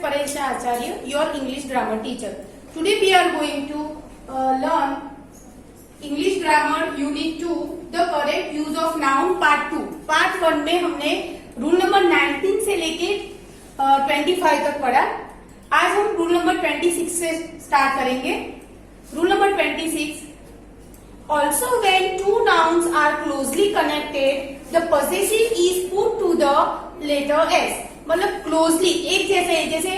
Paresh Acharya, your English grammar teacher. Today we are going to learn English grammar unit 2, the correct use of noun part 2. Part 1 में हमने rule number 19 से लेके 25 तक पढ़ा. आज हम रूल नंबर 26 से स्टार्ट करेंगे. Rule number 26. Also, when two nouns are closely connected, the possessive is put to the letter S. मतलब closely एक जैसे है, जैसे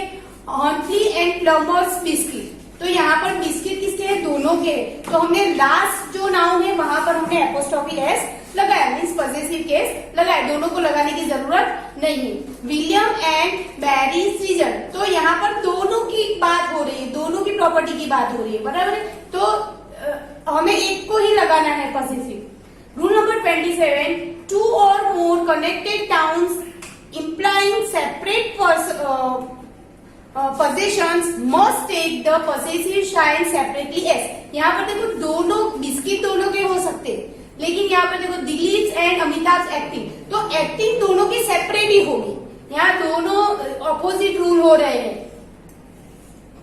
Huntley and Plummer's biscuit. तो यहाँ पर बिस्किट किसके हैं? दोनों के. तो हमने लास्ट जो नाउन है वहां पर हमने एपोस्ट्रोफी एस लगाया, मीन्स पॉजेसिव केस लगाया. दोनों को लगाने की जरूरत नहीं है. William and Mary season. तो यहाँ पर दोनों की बात हो रही है, दोनों की प्रॉपर्टी की बात हो रही है, बराबर है. तो हमें एक को ही लगाना है पॉजेसिव. Rule number 27. टू और more connected nouns implying separate possessions must take the possessive sign separately as. यहाँ पर देखो दोनों बिस्किट दोनों के हो सकते हैं, लेकिन यहाँ पर देखो दिलीप एंड अमिताभ एक्टिंग, तो एक्टिंग दोनों की सेपरेट ही होगी. यहाँ दोनों ऑपोजिट रूल हो रहे हैं.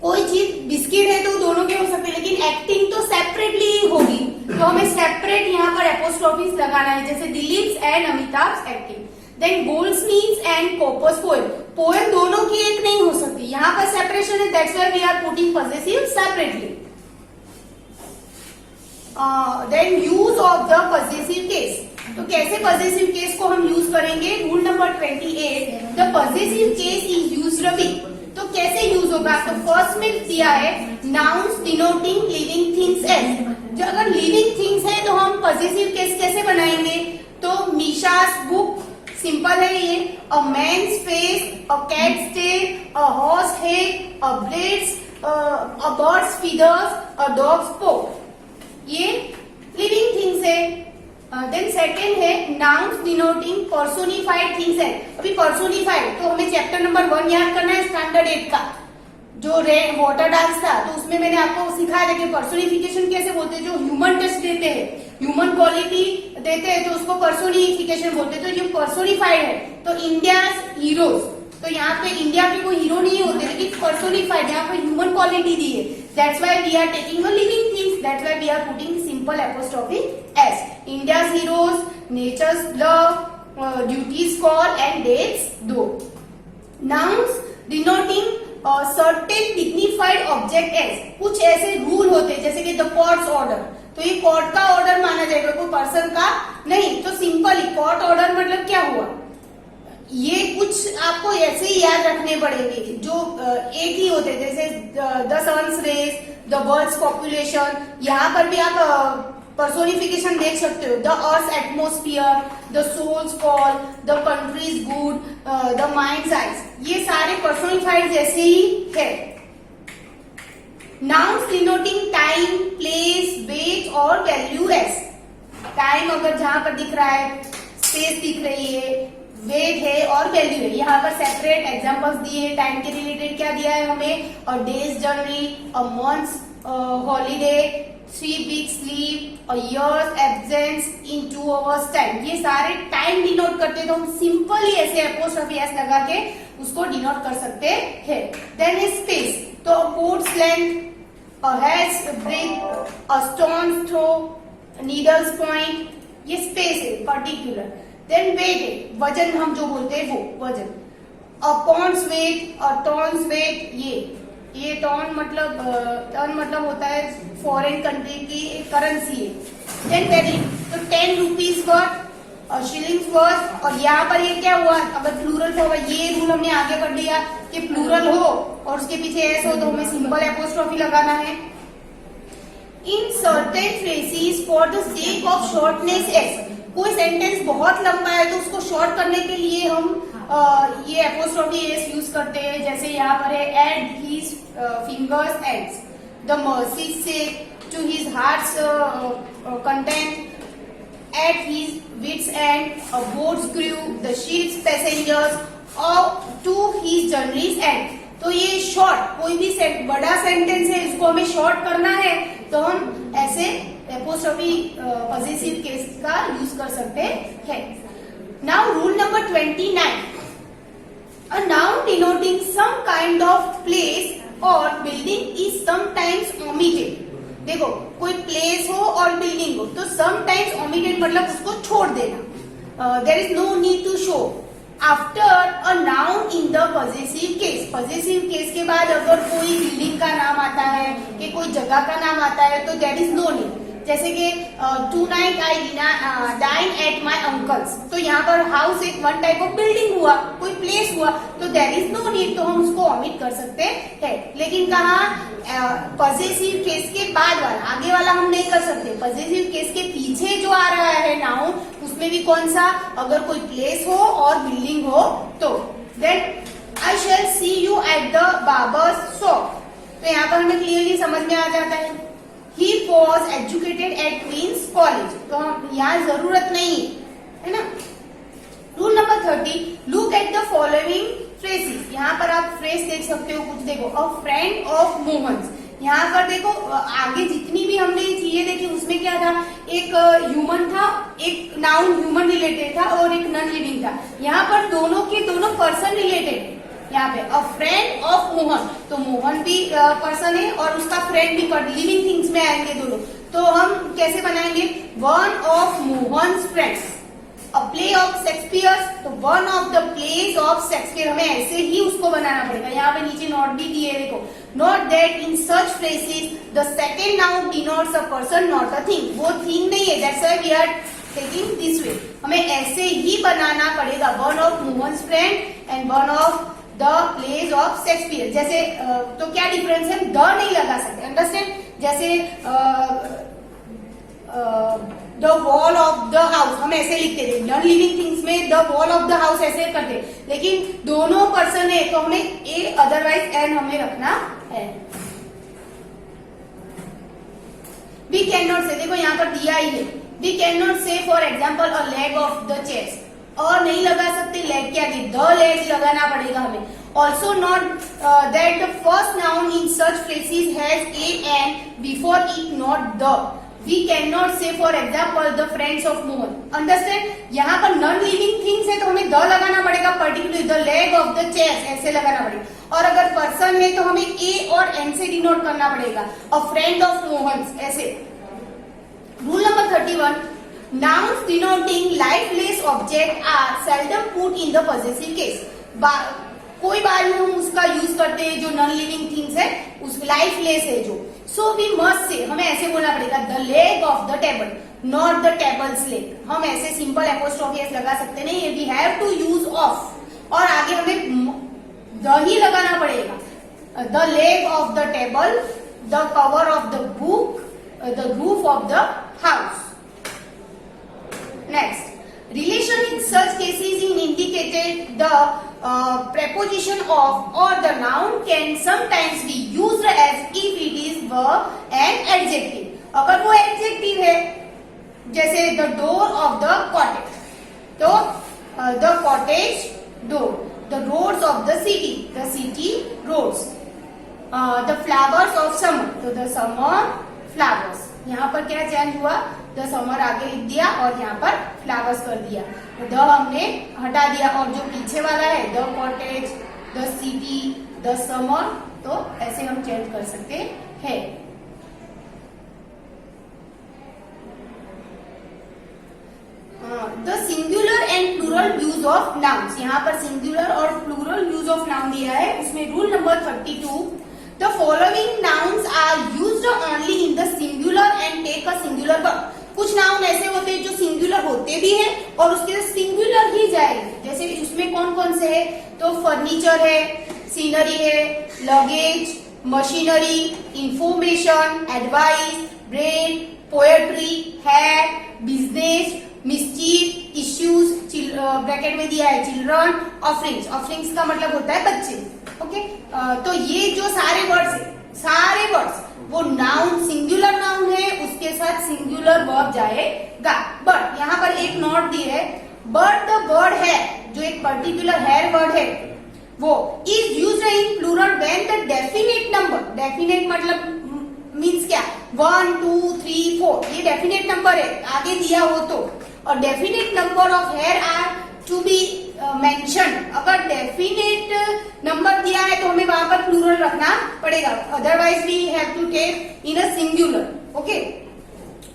कोई चीज बिस्किट है तो दोनों के हो सकते हैं, लेकिन एक्टिंग तो सेपरेटली ही होगी. तो हमें सेपरेट यहाँ पर एपोस्ट्रोफीज लगाना है, जैसे Dilip and Amitabh acting. Then Goldsmith's and Cowper's poem. Poem दोनों की एक नहीं हो सकती, यहाँ पर सेपरेशन है, that's why we are putting possessive separately. Then use of the possessive case. तो कैसे पॉजेसिव केस को हम यूज करेंगे? Rule number 28. The possessive case is used be. तो कैसे यूज होगा? तो फर्स्ट में दिया है nouns denoting living things as. जो अगर लिविंग थिंग्स है तो हम पॉजेसिव केस कैसे बनाएंगे? तो मीशास बुक, सिंपल है ये. A man's face, a cat's tail, a horse head, a blade's, a bird's feathers, a dog's paw. ये लिविंग थिंग्स है. देन सेकेंड है नाउन्स डिनोटिंग पर्सोनिफाइड थिंग्स है. अभी पर्सोनिफाइड तो हमें चैप्टर नंबर 1 याद करना है, स्टैंडर्ड 8 का जो रेड वाटर डांस था. तो उसमें मैंने आपको सिखाया था कि पर्सोनिफिकेशन कैसे बोलते हैं. जो ह्यूमन टच देते हैं, ह्यूमन क्वालिटी देते हैं, तो उसको पर्सोनिफिकेशन बोलते हैं. तो ये पर्सोनिफाइड है. तो इंडिया हीरोज, तो यहाँ पे इंडिया के कोई हीरो नहीं होते, लेकिन पर्सोनिफाइड यहाँ पे ह्यूमन क्वालिटी दी है. That's why we are taking a living things, that's why we are putting simple apostrophe S. India's heroes, nature's love, duty's call and death's door. Nouns denoting certain dignified object as. कुछ ऐसे rule होते हैं जैसे कि the courts order. तो ये court का order माना जाएगा, कोई पर्सन का नहीं. तो सिंपली कोर्ट ऑर्डर मतलब क्या हुआ? ये कुछ आपको ऐसे ही याद रखने पड़ेंगे जो एक ही होते, जैसे the sun's race, the bird's population. यहाँ पर भी आप पर्सोनिफिकेशन देख सकते हो. The earth's atmosphere, the soul's call, the country's good, the mind's eyes. ये सारे पर्सोनिफाइड जैसे ही है. Nouns denoting time, place, weight और वैल्यू एस. टाइम अगर जहां पर दिख रहा है, स्पेस दिख रही है, वेट है और वैल्यू है. यहाँ पर सेपरेट एग्जांपल्स दिए. टाइम के रिलेटेड क्या दिया है हमें? A day's journey, a month's holiday, 3 weeks leave, a years absence in 2 hours time. ये सारे टाइम डिनोट करते हैं, तो हम सिंपल ही ऐसे एपोस्ट्रोफी एस लगा के उसको डिनोट कर सकते हैं. देन है स्पेस. तो boat's length, a hat's breadth, a stone throw, needle's point, ये स्पेस है पर्टिकुलर. देन वेट है, वजन हम जो बोलते हैं वो वजन. A pound's weight, a ton's weight. ये टॉन मतलब होता है फॉरेन कंट्री की करेंसी है. देन वैल्यू, तो 10 रुपीज वर्थ, शिलिंग्स वर्थ. और यहाँ पर ये क्या हुआ? अगर प्लूरल होगा, ये रूल हमने आगे पढ़ लिया कि प्लूरल हो और उसके पीछे एस हो तो हमें सिंपल एपोस्ट्रोफी लगाना है. In certain phrases for the sake of shortness S. कोई सेंटेंस बहुत लंबा है तो उसको शॉर्ट करने के लिए हम ये एपोस्ट्रोफी एस यूज करते हैं. जैसे यहाँ पर है at his fingers' ends, the mercy से, to his heart's content, at his wits' end, a boat's crew, the ship's passengers, और टू हिज जर्नीज एंड. तो ये शॉर्ट, कोई भी बड़ा सेंटेंस है इसको हमें शॉर्ट करना है तो हम ऐसे एपोस्ट्रोफी पॉजेसिव केस का यूज कर सकते हैं. Now rule number 29. A noun denoting some kind of place or building is sometimes omitted. देखो कोई प्लेस हो और बिल्डिंग हो तो समटाइम्स ओमिटेड मतलब उसको छोड़ देना. There is no need to show after a noun in the positive case. Positive case के बाद अगर कोई बिल्डिंग का नाम आता है कि कोई जगह का नाम आता है तो देयर इज नो नीड. जैसे कि tonight I dine at my uncle's, तो यहाँ पर हाउस एक वन टाइप ऑफ बिल्डिंग हुआ, कोई प्लेस हुआ, तो देयर इज नो नीड, तो हम उसको ऑमिट कर सकते हैं. लेकिन कहा पॉजिटिव केस के बाद वाला, आगे वाला हम नहीं कर सकते. पॉजिटिव केस के पीछे जो आ रहा है नाउन, उसमें भी कौन सा, अगर कोई प्लेस हो और बिल्डिंग हो तो. Then I shall see you at the barber's shop, तो यहाँ पर हमें क्लियरली समझ में आ जाता है. He was educated at Queen's College, तो यहाँ जरूरत नहीं है ना. Rule number 30, look at the following phrases. यहाँ पर आप फ्रेज देख सकते हो, कुछ देखो. A friend of Mohan's, यहाँ पर देखो आगे जितनी भी हमने चीजें देखी उसमें क्या था, एक ह्यूमन था, एक नाउन ह्यूमन रिलेटेड था और एक नॉन लिविंग था. यहाँ पर दोनों के दोनों पर्सन रिलेटेड. यहाँ पे अ फ्रेंड ऑफ मोहन, तो मोहन भी पर्सन है और उसका फ्रेंड भी लिविंग थिंग्स में आएंगे दोनों. तो हम कैसे बनाएंगे, one of Mohan's friends. A play of Shakespeare, तो one of the place of Shakespeare, हमें ऐसे ही उसको बनाना पड़ेगा. यहाँ पे नीचे नॉट भी दिए, देखो. Note that in such places the second noun denotes a person not a thing. वो थिंग नहीं है, that's why we are taking this way. हमें ऐसे ही बनाना पड़ेगा, one of Mohan's friend and one of the place of Shakespeare. जैसे तो क्या डिफरेंस है, द नहीं लगा सकते, अंडरस्टैंड. जैसे the wall of the house हम ऐसे लिखते थे, नॉन लिविंग थिंग्स में the wall of the house ऐसे करते, लेकिन दोनों पर्सन है तो हमें ए अदरवाइज एन हमें रखना है. वी कैन नॉट से, देखो यहाँ पर दिया ही है. We can not say for example a leg of the chest, और नहीं लगा सकते लेग के आगे, द लेग लगाना पड़ेगा हमें. Also note that the first noun in such places has a an before it, not the. We can not say for example the friends of Mohan. Understand, यहाँ पर नॉन लिविंग थिंग्स है तो हमें the लगाना पड़ेगा, particularly the leg of the chair ऐसे लगाना पड़ेगा. और अगर पर्सन है तो हमें ए और एन से डिनोट करना पड़ेगा, अ फ्रेंड ऑफ मोहन ऐसे. Rule number 31, nouns denoting lifeless object are seldom put in the possessive case. कोई बार में हम उसका यूज करते हैं जो नॉन लिविंग थिंग्स है, उस लाइफलेस है जो. सो वी मस्ट से, हमें ऐसे बोलना पड़ेगा, the leg of the table, not the table's leg. हम ऐसे सिंपल एपोस्ट्रोफी एस लगा सकते नहीं, we have to use of, और आगे हमें द ही लगाना पड़ेगा. The leg of the table, the cover of the book, the roof of the house. Next, relation in such cases is indicated the preposition of or the noun can sometimes be used as if it is verb and adjective. अगर वो adjective है, जैसे the door of the cottage, तो the cottage door, the roads of the city roads, the flowers of summer, तो the summer flowers. यहाँ पर क्या change हुआ, द समर आगे लिख दिया और यहाँ पर फ्लावर्स कर दिया, तो द हमने हटा दिया, और जो पीछे वाला है the cottage, the city, the summer, तो ऐसे हम चेंज कर सकते हैं. The singular and plural use of nouns, यहाँ पर सिंगुलर और प्लूरल यूज ऑफ नाउन दिया है. उसमें rule number 32, the following nouns are used only in the singular and take a singular verb. कुछ नाउन ऐसे होते हैं जो सिंगुलर होते भी हैं और उसके सिंगुलर ही जाएंगे. जैसे उसमें कौन कौन से है, तो फर्नीचर है, सीनरी है, luggage, machinery, information, advice, brain, poetry, hat, business, mischief, issues, bracket में दिया है चिल्ड्रन, ऑफरिंग्स. ऑफरिंग्स का मतलब होता है बच्चे. ओके, तो ये जो सारे वर्ड्स वो नाउन, सिंगुलर नाउन है, उसके साथ सिंगुलर वर्ब जाएगा. बट यहाँ पर एक नोट दी है, बट द वर्ड है, जो एक पर्टिकुलर हेयर वर्ड है, वो is used in plural when the definite number, definite मतलब मीन्स क्या, 1 2 3 4, ये डेफिनेट नंबर है, आगे दिया हो तो, और definite number of hair are to be mention, अगर डेफिनेट नंबर दिया है तो हमें वहां पर प्लूरल रखना पड़ेगा, otherwise we have to take in a singular. Okay,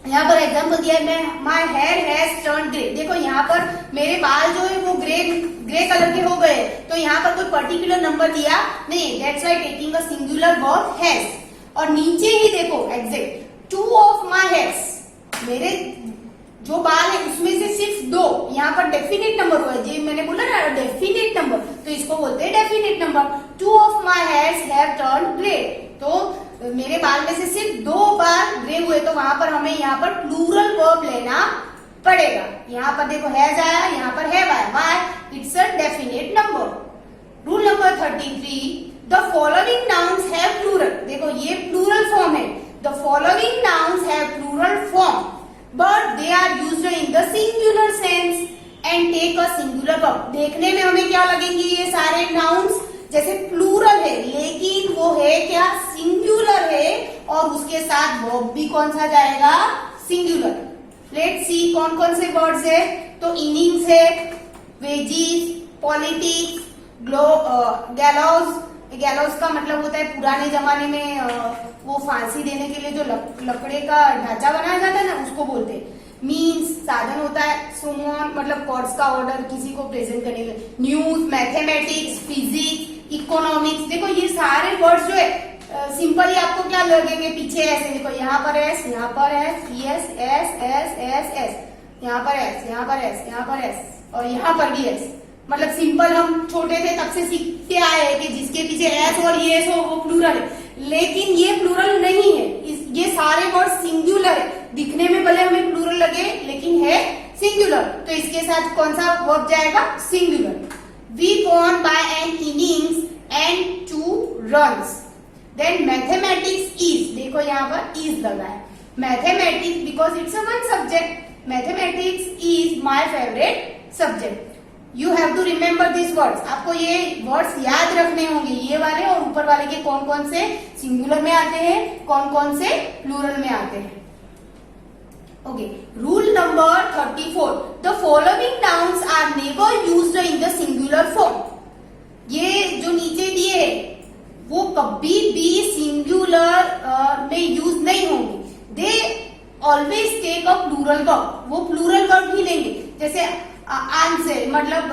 यहाँ पर एग्जाम्पल दिया है, my hair has turn grey. देखो यहाँ पर मेरे बाल जो है वो ग्रे कलर के हो गए, तो यहाँ पर कोई पर्टिकुलर नंबर दिया नहीं, that's why taking a singular verb has. और नीचे ही देखो exact, two of my hairs, मेरे जो बाल है उसमें से सिर्फ दो, यहाँ पर डेफिनेट नंबर हुआ है, जी मैंने बोला ना डेफिनेट नंबर, तो इसको बोलते हैं definite number. Two of my hairs have turn grey, तो मेरे बाल में से सिर्फ दो बाल ग्रे हुए, तो वहां पर हमें यहाँ पर प्लूरल वर्ब लेना पड़ेगा। यहाँ पर देखो हैज आया, यहाँ पर हैव आया, why, it's a definite number. Rule number 33, the following nouns have plural. देखो ये प्लूरल फॉर्म है, the following nouns have plural form but they are used in the singular sense and take a singular verb. देखने में हमें क्या लगेंगे ये सारे नाउन्स जैसे प्लूरल है, लेकिन वो है क्या, सिंगुलर है, और उसके साथ वर्ब भी कौन सा जाएगा, सिंगुलर। लेट्स सी कौन कौन से वर्ड्स है, तो इनिंग्स है, वेजीज, पॉलिटिक्स, गैलोज। गैलोज का मतलब होता है पुराने जमाने में वो फांसी देने के लिए जो लकड़े का ढांचा बनाया जाता है ना, उसको बोलते हैं। मीन्स साधन होता है, सुमोन मतलब कोर्स का ऑर्डर किसी को प्रेजेंट करने के लिए। News, mathematics, physics, economics. देखो ये सारे वर्ड्स जो है सिंपली आपको क्या लगेंगे, पीछे ऐसे देखो, यहाँ पर एस, यहाँ पर S, S S S S S, यहाँ पर एस, यहाँ पर एस, यहाँ पर एस, और यहाँ पर भी एस। मतलब सिंपल हम छोटे थे तब से सीखते आए हैं कि जिसके पीछे एस और ये एस हो वो प्लूरल है, लेकिन ये प्लूरल नहीं है। ये सारे वर्ड सिंगुलर है, दिखने में भले हमें प्लूरल लगे लेकिन है सिंगुलर, तो इसके साथ कौन सा वर्ब जाएगा, singular. We won by an innings and 2 runs. Then mathematics is, देखो यहाँ पर इज लगा है, mathematics because it's a one subject, mathematics is my favourite subject. You have to remember this words, आपको ये वर्ड्स याद रखने होंगे, ये वाले और ऊपर वाले के कौन कौन से सिंगुलर में आते हैं, कौन कौन से प्लूरल में आते हैं। Okay, rule number 34, the following nouns are never used in the singular form. ये जो नीचे दिए है वो कभी भी सिंगुलर में यूज नहीं होंगे, they always take a plural verb, वो प्लूरल वर्ब ही लेंगे। जैसे आंसर मतलब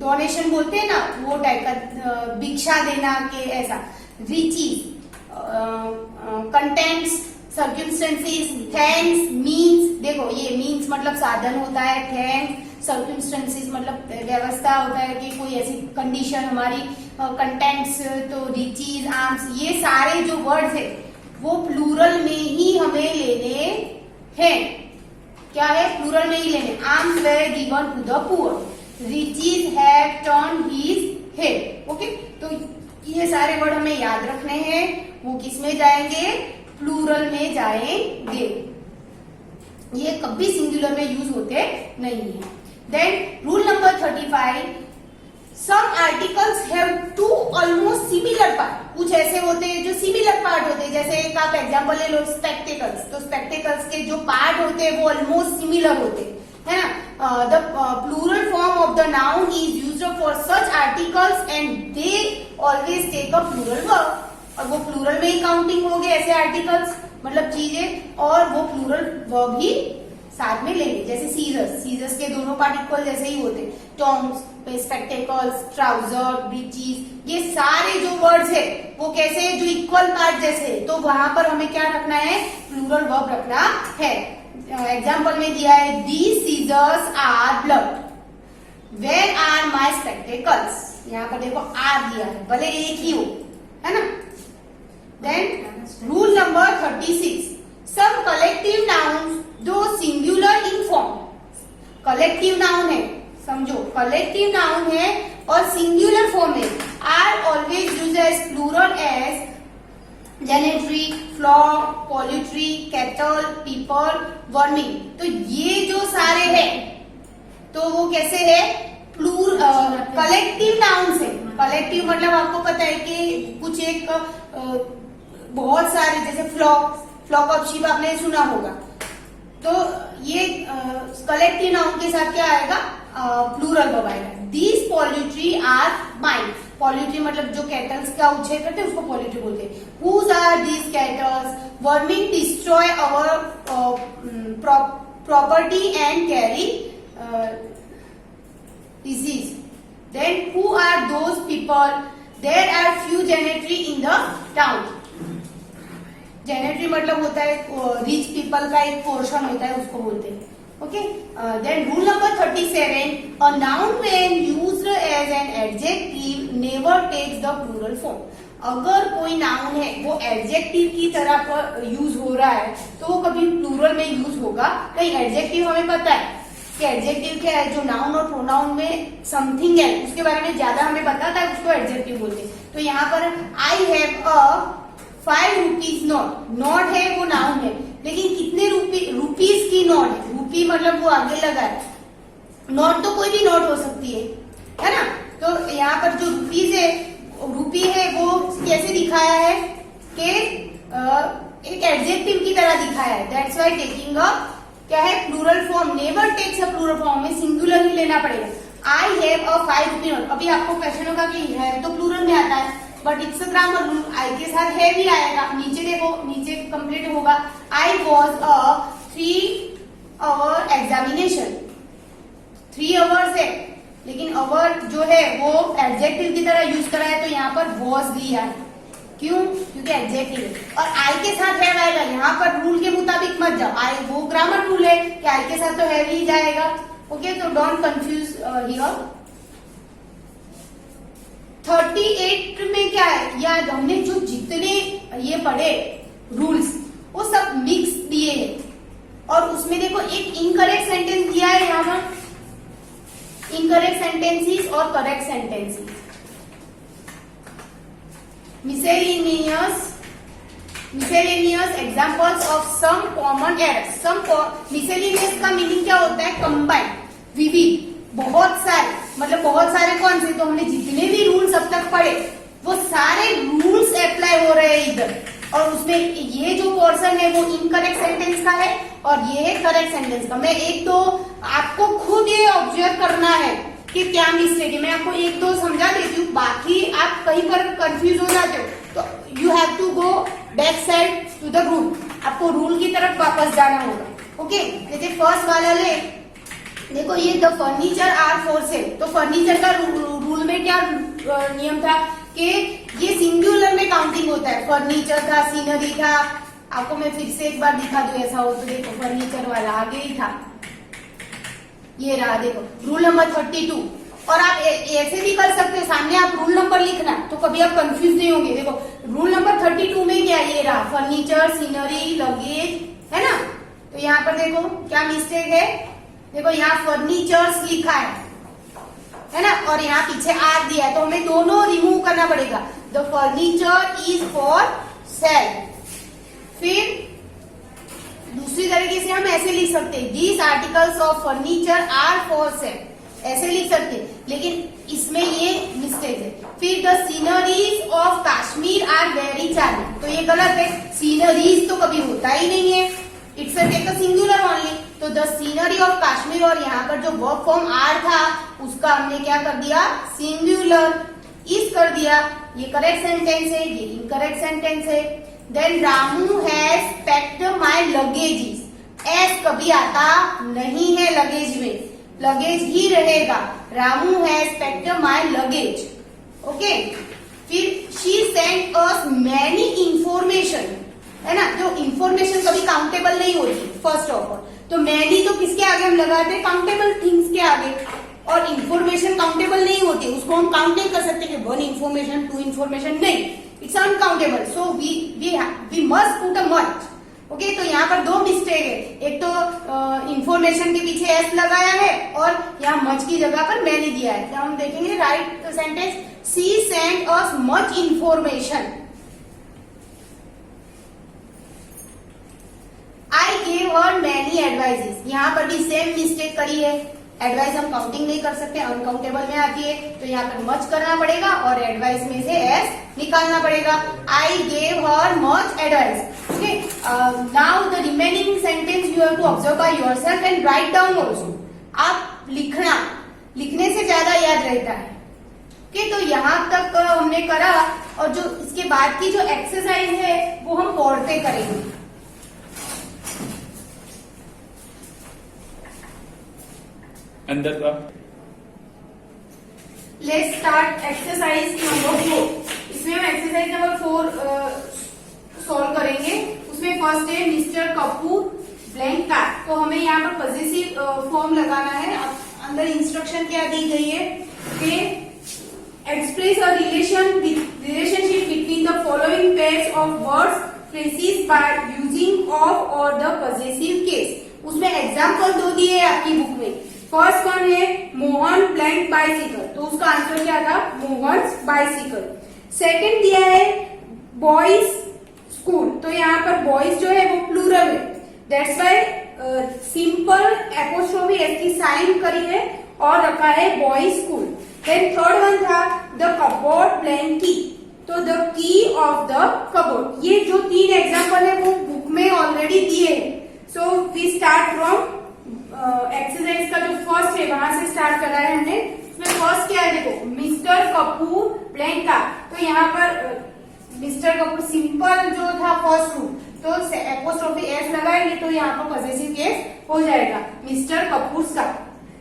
डोनेशन बोलते हैं ना, वो टाइप का, भिक्षा देना के ऐसा, reaches, contents, circumstances, thanks, means. देखो ये मीन्स मतलब साधन होता है, थैंक्स, सर्कमस्टेंसेस मतलब व्यवस्था होता है कि कोई ऐसी कंडीशन हमारी, कंटेंट्स तो रिचीज, आर्म्स, ये सारे जो वर्ड्स है वो प्लूरल में ही हमें लेने हैं। क्या है, प्लूरल में ही लेने। Arms were given to the poor, riches have turn his head. Okay, तो ये सारे वर्ड हमें याद रखने हैं, वो किस में जाएंगे, प्लूरल में जाएंगे, ये कभी सिंगुलर में यूज होते नहीं है। Then rule number 35, some articles have 2 almost similar part. कुछ ऐसे होते हैं जो सिमिलर पार्ट होते हैं, जैसे एक आप एग्जांपल ले लो स्पेक्टेकल्स, तो स्पेक्टेकल्स के जो पार्ट होते हैं वो ऑलमोस्ट सिमिलर होते हैं, है ना। The plural form of the noun is used for such articles and they always take a plural verb, और वो प्लूरल में ही काउंटिंग हो गए ऐसे आर्टिकल्स मतलब चीजें, और वो प्लूरल वर्ब ही साथ में लेंगे। जैसे सीजर्स, सीजर्स के दोनों पार्ट इक्वल जैसे ही होते, टॉन्ग्स, स्पेक्टेकल्स, ट्राउजर, ब्रीचीज, ये सारे जो वर्ड्स है वो कैसे, जो इक्वल पार्ट जैसे, तो वहां पर हमें क्या रखना है, प्लूरल वर्ब रखना है। एग्जाम्पल में दिया है, these scissors are blunt, where are my spectacles. यहाँ पर देखो आर दिया है, भले एक ही हो, है ना। Then rule number 36, some collective nouns though singular in form. Collective noun है, समझो कलेक्टिव नाउन है और सिंगुलर फॉर्म है, are always use as plural as gentry, floor, poultry, cattle, people, vermin. तो ये जो सारे है तो वो कैसे है, कलेक्टिव नाउन्स है। कलेक्टिव मतलब आपको पता है कि कुछ एक बहुत सारे, जैसे फ्लॉक ऑफ शीप आपने सुना होगा, तो ये कलेक्टिव नाउन के साथ क्या आएगा, प्लूरल बवाइल है। These poultry are mine. Poultry मतलब जो कैटल्स का उच्छेद करते हैं उसको पोल्ट्री बोलते हैं। Who are these cattles? Vermin destroy our property and carry disease. Then who are those people? There are few gentry in the town. Gentry मतलब होता है रिच पीपल का एक पोर्शन होता है, उसको बोलते हैं। Okay, then rule number 37, a noun when used as an adjective never takes the plural form. अगर कोई नाउन है वो एडजेक्टिव की तरह पर यूज हो रहा है तो वो कभी प्लूरल में यूज होगा नहीं। एडजेक्टिव हमें पता है कि एडजेक्टिव क्या है, जो नाउन और प्रोनाउन में समथिंग है उसके बारे में ज्यादा हमें बताता है, उसको एडजेक्टिव बोलते हैं। तो यहाँ पर आई have a 5 rupees note. Note है वो नाउन है, लेकिन कितने रुपीज की नोट है? रूपी मतलब वो आगे लगा है। नोट तो कोई भी नोट हो सकती है ना। तो यहाँ पर जो रुपीज है, रूपी है, वो कैसे दिखाया है कि एक एडजेक्टिव की तरह दिखाया है। दैट्स व्हाई टेकिंग अ क्या है plural form. Never takes a plural form में सिंगुलर ही लेना पड़ेगा। I have a 5 rupee note. अभी आपको क्वेश्चन होगा कि हैव तो प्लूरल में आता है, but it's a grammar rule, I के साथ है भी आएगा। नीचे देखो, नीचे कंप्लीट होगा I was a 3 hour examination. 3 hours है, लेकिन आवर जो है वो एडजेक्टिव की तरह यूज करा है, तो यहाँ पर वॉज दिया है। क्यों? क्योंकि एडजेक्टिव है और आई के साथ है आएगा। यहाँ पर रूल के मुताबिक मत जाओ, आई वो ग्रामर रूल है कि आई के साथ तो है ही जाएगा। ओके, तो डोंट कंफ्यूज हियर। 38 में क्या है, या हमने जो जितने ये पढ़े रूल्स वो सब मिक्स दिए हैं, और उसमें देखो एक इनकरेक्ट सेंटेंस दिया है यहाँ पर। इनकरेक्ट सेंटेंसेस और correct sentences. Miscellaneous examples of some common errors. Miscellaneous का मीनिंग क्या होता है? कंबाइंड, विविध, बहुत सारे, मतलब बहुत सारे कौन से? तो हमने जितने भी रूल्स अब तक पढ़े वो सारे रूल्स अप्लाई हो रहे हैं इधर, और उसमें ये जो पोर्शन है वो इनकरेक्ट सेंटेंस का है और ये है करेक्ट सेंटेंस का। मैं एक दो आपको खुद ये ऑब्जर्व करना है कि क्या मिस्टेक है। मैं आपको एक दो समझा देती हूँ, बाकी आप कहीं पर कंफ्यूज हो जाते हो तो you have to go back side to the rule. आपको रूल की तरफ वापस जाना होगा। ओके, जैसे फर्स्ट वाला ले, देखो ये the furniture are for sale. तो फर्नीचर का रूल में क्या नियम था कि ये सिंगुलर में काउंटिंग होता है। फर्नीचर था, सीनरी था। आपको मैं फिर से एक बार दिखा दूं, ऐसा हो तो देखो फर्नीचर वाला आगे ही था, ये रहा। देखो रूल नंबर 32। और आप ऐसे भी कर सकते हो, सामने आप रूल नंबर लिखना तो कभी आप कंफ्यूज नहीं होंगे। देखो रूल नंबर 32 में क्या ये रहा, फर्नीचर, सीनरी, लगेज, है ना। तो यहाँ पर देखो क्या मिस्टेक है, देखो यहाँ फर्नीचर्स लिखा है ना, और यहाँ पीछे आर दिया है, तो हमें दोनों रिमूव करना पड़ेगा। The furniture is for sale. फिर दूसरी तरीके से हम ऐसे लिख सकते हैं, these articles of furniture are for sale, ऐसे लिख सकते हैं, लेकिन इसमें ये मिस्टेक है। फिर the sceneries of Kashmir are very charming, तो ये गलत है। सीनरीज तो कभी होता ही नहीं है, it's a take a singular only. तो द सीनरी ऑफ कश्मीर, और यहाँ पर जो वर्ब फॉर्म आर था उसका हमने क्या कर दिया, सिंगुलर इज कर दिया। ये करेक्ट सेंटेंस है, ये इनकरेक्ट सेंटेंस है। Then Ramu has packed my luggages. S कभी आता नहीं है लगेज में, लगेज ही रहेगा। Ramu has packed my luggage. Okay, फिर she sent us many information, है ना। जो इंफॉर्मेशन कभी काउंटेबल नहीं होती फर्स्ट ऑफ ऑल, तो मैनी तो किसके आगे हम लगाते हैं, काउंटेबल थिंग्स के आगे। और इंफॉर्मेशन काउंटेबल नहीं होती, उसको हम काउंट नहीं कर सकते कि 1 इंफॉर्मेशन 2 इंफॉर्मेशन, नहीं, it's uncountable. So we must put a much. Okay, तो यहाँ पर दो मिस्टेक है, एक तो इंफॉर्मेशन के पीछे एस लगाया है और यहाँ मच की जगह पर मैनी दिया है। क्या हम देखेंगे right sentence, she sent us much information. I gave her many advises, यहाँ पर भी सेम मिस्टेक करी है। एडवाइस हम काउंटिंग नहीं कर सकते, अनकाउंटेबल में आती है, तो यहाँ पर मच करना पड़ेगा और एडवाइस में से एस निकालना पड़ेगा। I gave her much advice. Okay, now the remaining sentence you have to observe by yourself and write down also. आप लिखना, लिखने से ज्यादा याद रहता है। ओके, तो यहाँ तक हमने करा और जो इसके बाद की जो एक्सरसाइज है वो हम बोर्ड पे करेंगे। अंदर का लेट्स स्टार्ट एक्सरसाइज नंबर 4। इसमें हम एक्सरसाइज नंबर 4 सॉल्व करेंगे। उसमें फर्स्ट है मिस्टर कपूर ब्लैंक कैट। तो हमें यहाँ पर पॉजिटिव फॉर्म लगाना है। अंदर इंस्ट्रक्शन क्या दी गई है कि express a relationship between the following pairs of words phrases by using of और द पॉजिटिव केस। उसमें एग्जाम्पल दो दिए है आपकी बुक में। फर्स्ट वन है मोहन ब्लैंक बाइसिकल, तो उसका आंसर क्या था? मोहन बाइसिकल। सेकंड दिया है बॉयज स्कूल, तो यहाँ पर बॉयज जो है वो प्लूरल है, that's why simple apostrophe S की साइन करी है और रखा है boys school. Then third one था द कबोर्ड ब्लैंक की, तो the key of the cupboard. ये जो 3 एग्जाम्पल है वो बुक में ऑलरेडी दिए हैं। So we start from exercise का जो फर्स्ट है वहां से स्टार्ट करा है हमने। इसमें फर्स्ट क्या है देखो, मिस्टर कपूर ब्लैंक का, तो यहाँ पर मिस्टर कपूर सिंपल जो था फर्स्ट रूल, तो एपोस्ट्रोफी एस लगाएंगे तो यहाँ पर पॉजिटिव केस हो जाएगा मिस्टर कपूर का।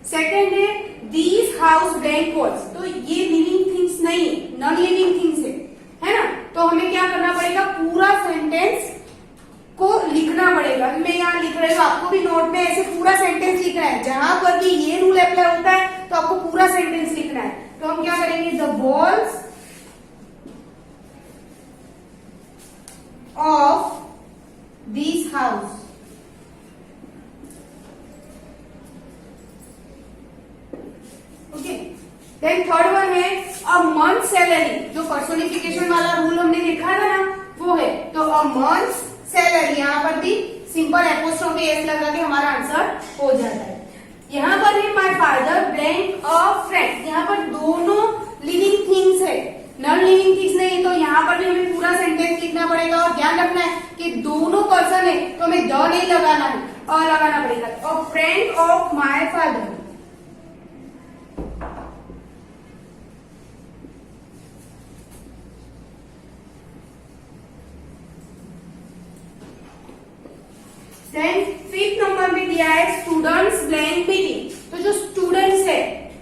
सेकंड है दीज हाउस ब्लैंक वॉल्स, तो ये लिविंग थिंग्स नहीं है, नॉन लिविंग थिंग्स है ना। तो हमें क्या करना पड़ेगा, पूरा सेंटेंस को लिखना पड़ेगा। मैं यहाँ लिख रही हूँ, आपको भी नोट में ऐसे पूरा सेंटेंस लिखना है। जहां पर भी ये रूल अप्लाई होता है तो आपको पूरा सेंटेंस लिखना है। तो हम क्या करेंगे, the walls of this house, okay. Then third one है अ मंथ सैलरी, जो पर्सोनिफिकेशन वाला रूल हमने देखा था ना वो है। तो अ मंथ सैलरी, यहाँ पर भी सिंपल एपोस्ट्रोफी एस लगा के हमारा आंसर हो जाता है। यहाँ पर है my father blank a friend, यहाँ पर दोनों लिविंग थिंग्स है, नॉन लिविंग थिंग्स नहीं। तो यहाँ पर भी हमें पूरा सेंटेंस लिखना पड़ेगा और ध्यान रखना है कि दोनों पर्सन है तो हमें द नहीं लगाना है और लगाना पड़ेगा a friend of my father. Then fifth number में दिया है स्टूडेंट्स ब्लैंक मीटिंग, तो जो स्टूडेंट्स है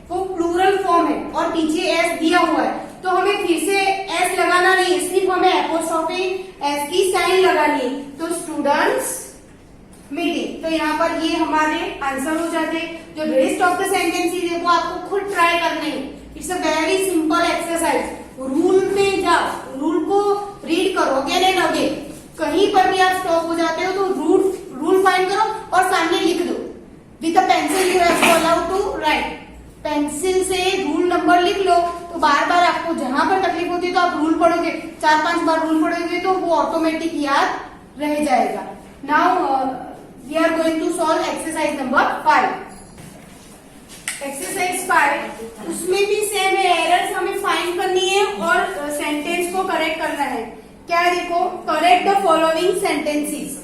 वो प्लूरल फॉर्म है और पीछे एस दिया हुआ है, तो हमें फिर से एस लगाना नहीं है, सिर्फ हमें एपोस्ट्रोफी एस की साइन लगानी है। तो स्टूडेंट्स मीटिंग, तो यहाँ पर ये हमारे आंसर हो जाते। जो रेस्ट ऑफ द सेंटेंसेस है वो आपको खुद ट्राई करने हैं। It's a very simple exercise. Rule में जाओ, रूल को रीड करो अगेन एंड अगेन। कहीं पर भी आप स्टॉप हो जाते हो तो रूल फाइंड करो और सामने लिख दो। With a pencil you have allowed to write. Pencil से रूल नंबर लिख लो, तो बार बार आपको जहां पर तकलीफ होती है तो आप रूल पढ़ोगे, 4-5 बार रूल पढ़ोगे तो वो ऑटोमेटिक याद रह जाएगा। Now we are going to solve exercise number 5। Exercise 5, उसमें भी सेम है, एरर्स हमें फाइंड करनी है और सेंटेंस को करेक्ट करना है। क्या है देखो, करेक्ट द फॉलोइंग सेंटेंसेस।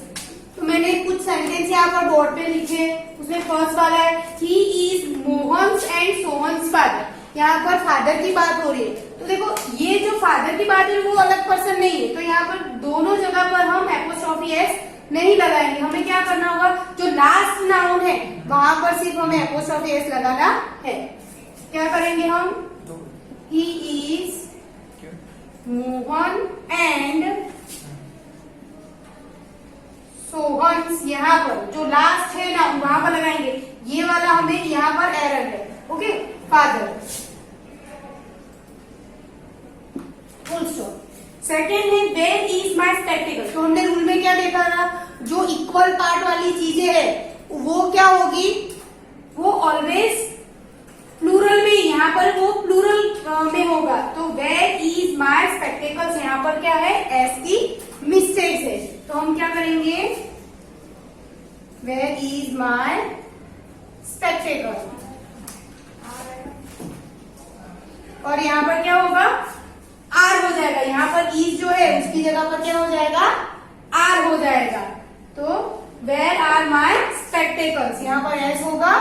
तो मैंने कुछ सेंटेंस यहाँ पर बोर्ड पे लिखे। उसमें फर्स्ट वाला है he is Mohan's and Sohan's father. यहाँ पर फादर की बात हो रही है, तो देखो ये जो फादर की बात है वो अलग पर्सन नहीं है, तो यहाँ पर दोनों जगह पर हम एपोस्ट्रोफी एस नहीं लगाएंगे। हमें क्या करना होगा, जो लास्ट नाउन है वहां पर सिर्फ हमें एपोस्ट्रोफी एस लगाना है। क्या करेंगे हम, he is Mohan and Sohan's, यहाँ पर जो लास्ट है ना वहां पर लगाएंगे। ये वाला हमें यहाँ पर एरर है, okay. Father full stop. Second है वेयर इज माई स्पेक्टिकल, तो हमने रूल में क्या देखा था, जो इक्वल पार्ट वाली चीजें है वो क्या होगी, वो ऑलवेज प्लूरल में, यहाँ पर वो प्लूरल में होगा। तो वेयर इज माई स्पेक्टिकल्स, यहाँ पर क्या है, एस की मिस्टेक है। तो हम क्या करेंगे, वेयर इज माई स्पेक्टिकल, और यहाँ पर क्या होगा, आर हो जाएगा। यहाँ पर इज जो है उसकी जगह पर क्या हो जाएगा, आर हो जाएगा। तो वेयर आर माई स्पेक्टिकल्स, यहाँ पर एस होगा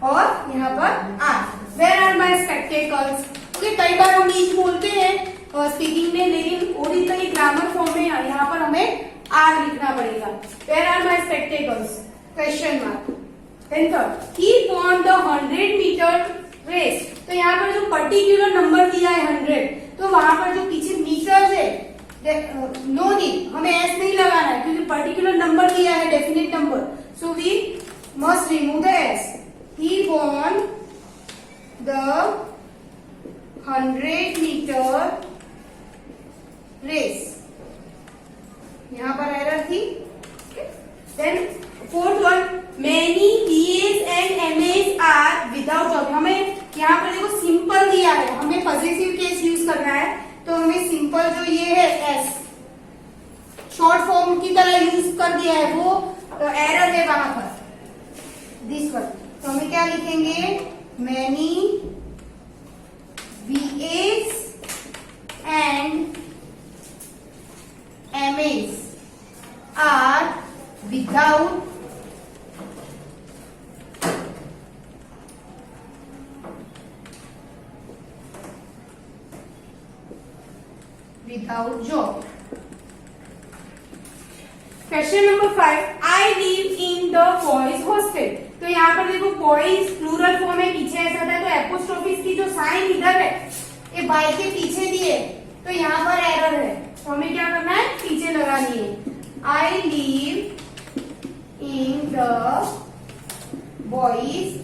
और यहाँ पर are. Where are my spectacles. Okay, कई बार हम ईच बोलते हैं स्पीकिंग में, लेकिन ओरिजिनली ग्रामर फॉर्म में यहाँ पर हमें आर लिखना पड़ेगा। Where are my spectacles, question mark. Then third, he won the 100 metre race. तो यहाँ पर जो पर्टिकुलर नंबर दिया है 100, तो वहां पर जो पीछे मीटर्स है, नो नीड, हमें एस नहीं लगाना है क्योंकि पर्टिकुलर नंबर दिया है, definite number, so we must remove the S. He won the 100 metre race, यहां पर एरर थी। Then fourth one, many BS and MS are without job. हमें यहाँ पर देखो सिंपल दिया है, हमें पॉजिटिव केस यूज करना है, तो हमें सिंपल जो ये है एस शॉर्ट फॉर्म की तरह यूज कर दिया है, वो एरर है वहां पर, दिस वन। तो हमें क्या लिखेंगे, many BS and MS are without job. Question number 5, I live in the boys hostel. तो यहाँ पर देखो बॉयज प्लूरल फॉर्म है, पीछे ऐसा था, तो एपोस्ट्रोफिस की जो साइन इधर है ये बाय के पीछे दिए, तो यहाँ पर एरर है, तो हमें क्या करना है, पीछे लगानी है। आई लिव इन द बॉयज,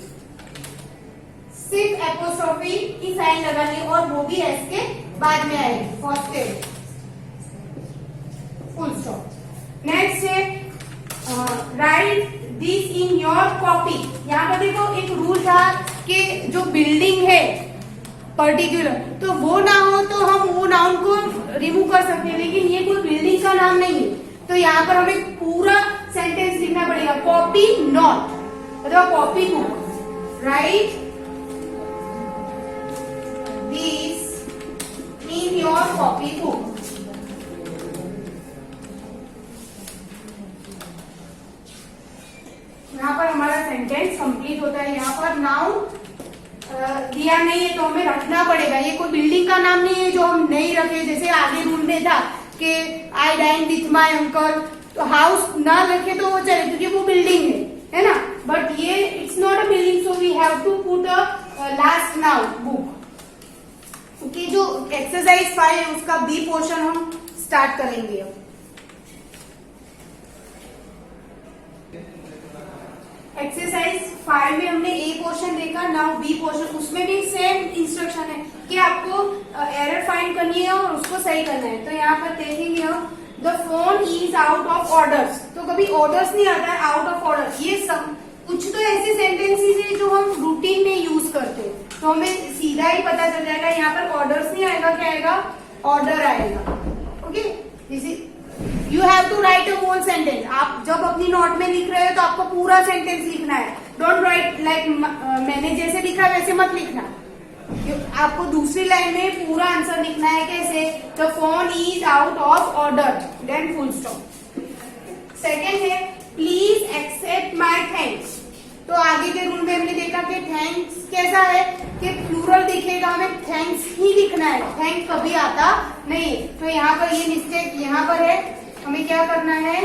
सिर्फ एपोस्ट्रोफी की साइन लगानी है और वो भी एस के बाद में आएगी, हॉस्टल, फुल स्टॉप। नेक्स्ट है right this in your copy. यहाँ पर देखो एक रूल था कि जो बिल्डिंग है पर्टिकुलर, तो वो ना हो तो हम वो नाउन को रिमूव कर सकते हैं, लेकिन ये कोई बिल्डिंग का नाम नहीं है, तो यहाँ पर हमें पूरा सेंटेंस लिखना पड़ेगा, कॉपी नॉट अथवा copy book. Right this in your copy book. यहाँ पर हमारा सेंटेंस कंप्लीट होता है। यहाँ पर नाउन दिया नहीं है तो हमें रखना पड़ेगा, ये कोई बिल्डिंग का नाम नहीं है जो हम नहीं रखे, जैसे आगे रूल में था कि आई डाइन विथ माई अंकल, तो हाउस ना रखे तो वो चले क्योंकि वो बिल्डिंग है ना, बट ये it's not a building, so we have to put a last noun book. क्योंकि जो एक्सरसाइज 5 है उसका बी पोर्शन हम स्टार्ट करेंगे अब। एक्सरसाइज 5 में हमने ए पोर्शन देखा, नाउ बी पोर्शन, उसमें भी सेम इंस्ट्रक्शन है कि आपको एरर फाइंड करनी है और उसको सही करना है। तो यहाँ पर देखेंगे हम, the phone is out of orders, तो कभी ऑर्डर्स नहीं आता है, आउट ऑफ ऑर्डर। ये सब कुछ तो ऐसे सेंटेंसेस है जो हम रूटीन में यूज करते हैं, तो हमें सीधा ही पता चल जाएगा। यहाँ पर ऑर्डर्स नहीं आएगा, क्या आएगा, ऑर्डर आएगा। Okay, you have to write a whole sentence. आप जब अपनी नोट में लिख रहे हो तो आपको पूरा सेंटेंस लिखना है, डोंट राइट लाइक मैंने जैसे लिखा वैसे मत लिखना, आपको दूसरी लाइन में पूरा आंसर लिखना है। कैसे, the phone is out of order, then full stop. Second है प्लीज एक्सेप्ट माई थैंक्स। तो आगे के रूल में हमने देखा कि थैंक्स कैसा है कि प्लूरल दिखेगा, हमें थैंक्स ही लिखना है, थैंक कभी आता नहीं। तो यहाँ पर ये मिस्टेक यहाँ पर है, हमें क्या करना है,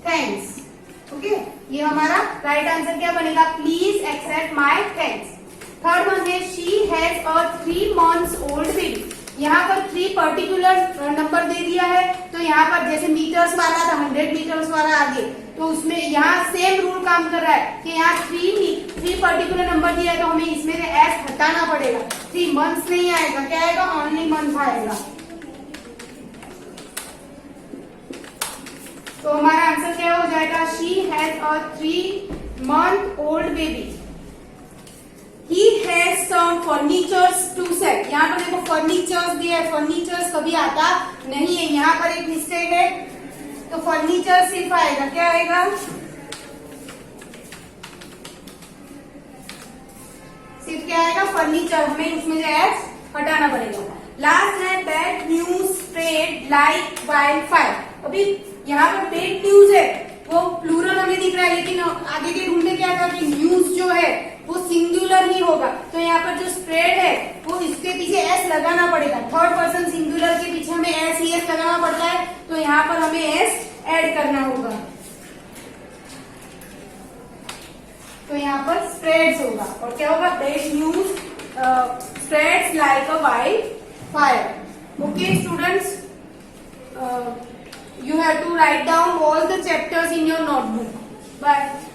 थैंक्स। ओके, ये हमारा राइट आंसर क्या बनेगा, please accept my thanks. Third one है she has a 3 months old baby। यहाँ पर 3 पर्टिकुलर नंबर दे दिया है, तो यहाँ पर जैसे मीटर्स वाला था, 100 मीटर्स वाला आगे, तो उसमें यहाँ सेम रूल काम कर रहा है कि यहाँ 3 पर्टिकुलर नंबर दिया है, तो हमें इसमें से एस हटाना पड़ेगा। 3 months नहीं आएगा, क्या आएगा, ओनली मंथ आएगा। तो हमारा आंसर क्या हो जाएगा, she has a 3 month old baby। He has some furnitures to sell। यहाँ पर देखो फर्नीचर्स दिया है, फर्नीचर्स कभी आता नहीं है, यहाँ पर एक मिस्टेक है, तो फर्नीचर सिर्फ आएगा, क्या आएगा, सिर्फ क्या आएगा, फर्नीचर, हमें उसमें जो एस हटाना पड़ेगा। लास्ट है bad news spread like wild fire. अभी यहाँ पर बैड न्यूज है, वो प्लूरल हमें दिख रहा है, लेकिन आगे के रूल में क्या था कि न्यूज जो है स्प्रेड्स होगा, और क्या होगा, that news spreads like a wild fire. Okay students, you have to write down all the chapters in your notebook. Bye.